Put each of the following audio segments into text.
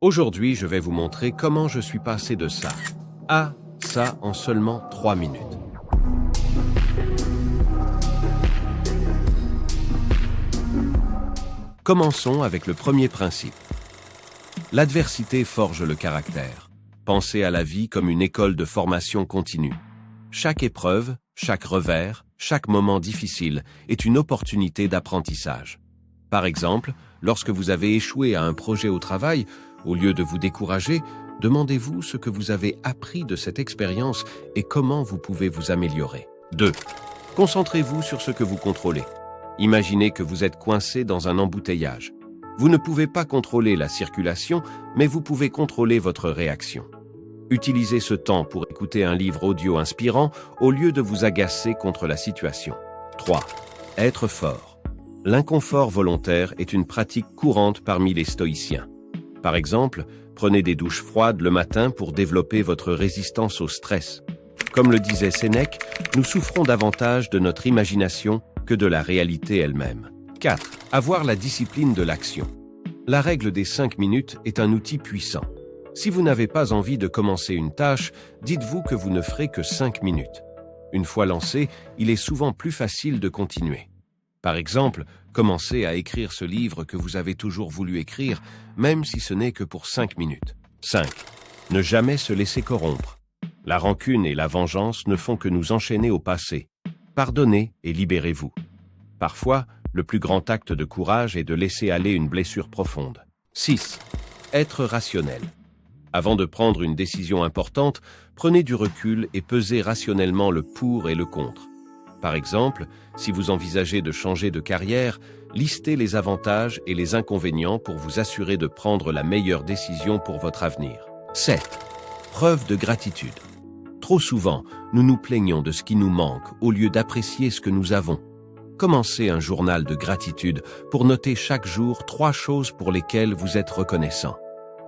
Aujourd'hui, je vais vous montrer comment je suis passé de ça à ça en seulement 3 minutes. Commençons avec le premier principe. L'adversité forge le caractère. Pensez à la vie comme une école de formation continue. Chaque épreuve, chaque revers, chaque moment difficile est une opportunité d'apprentissage. Par exemple, lorsque vous avez échoué à un projet au travail, au lieu de vous décourager, demandez-vous ce que vous avez appris de cette expérience et comment vous pouvez vous améliorer. 2. Concentrez-vous sur ce que vous contrôlez. Imaginez que vous êtes coincé dans un embouteillage. Vous ne pouvez pas contrôler la circulation, mais vous pouvez contrôler votre réaction. Utilisez ce temps pour écouter un livre audio inspirant au lieu de vous agacer contre la situation. 3. Être fort. L'inconfort volontaire est une pratique courante parmi les stoïciens. Par exemple, prenez des douches froides le matin pour développer votre résistance au stress. Comme le disait Sénèque, nous souffrons davantage de notre imagination que de la réalité elle-même. 4. Avoir la discipline de l'action. La règle des 5 minutes est un outil puissant. Si vous n'avez pas envie de commencer une tâche, dites-vous que vous ne ferez que 5 minutes. Une fois lancé, il est souvent plus facile de continuer. Par exemple, commencez à écrire ce livre que vous avez toujours voulu écrire, même si ce n'est que pour 5 minutes. 5. Ne jamais se laisser corrompre. La rancune et la vengeance ne font que nous enchaîner au passé. Pardonnez et libérez-vous. Parfois, le plus grand acte de courage est de laisser aller une blessure profonde. 6. Être rationnel. Avant de prendre une décision importante, prenez du recul et pesez rationnellement le pour et le contre. Par exemple, si vous envisagez de changer de carrière, listez les avantages et les inconvénients pour vous assurer de prendre la meilleure décision pour votre avenir. 7. Preuve de gratitude. Trop souvent, nous nous plaignons de ce qui nous manque au lieu d'apprécier ce que nous avons. Commencez un journal de gratitude pour noter chaque jour 3 choses pour lesquelles vous êtes reconnaissant.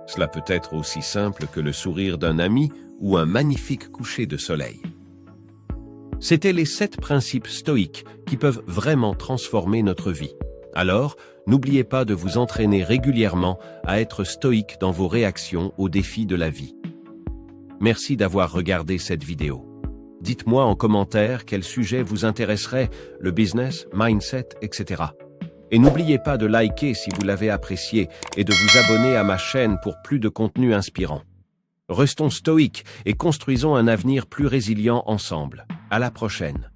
Cela peut être aussi simple que le sourire d'un ami ou un magnifique coucher de soleil. C'étaient les 7 principes stoïques qui peuvent vraiment transformer notre vie. Alors, n'oubliez pas de vous entraîner régulièrement à être stoïque dans vos réactions aux défis de la vie. Merci d'avoir regardé cette vidéo. Dites-moi en commentaire quel sujet vous intéresserait, le business, mindset, etc. Et n'oubliez pas de liker si vous l'avez apprécié et de vous abonner à ma chaîne pour plus de contenu inspirant. Restons stoïques et construisons un avenir plus résilient ensemble. À la prochaine.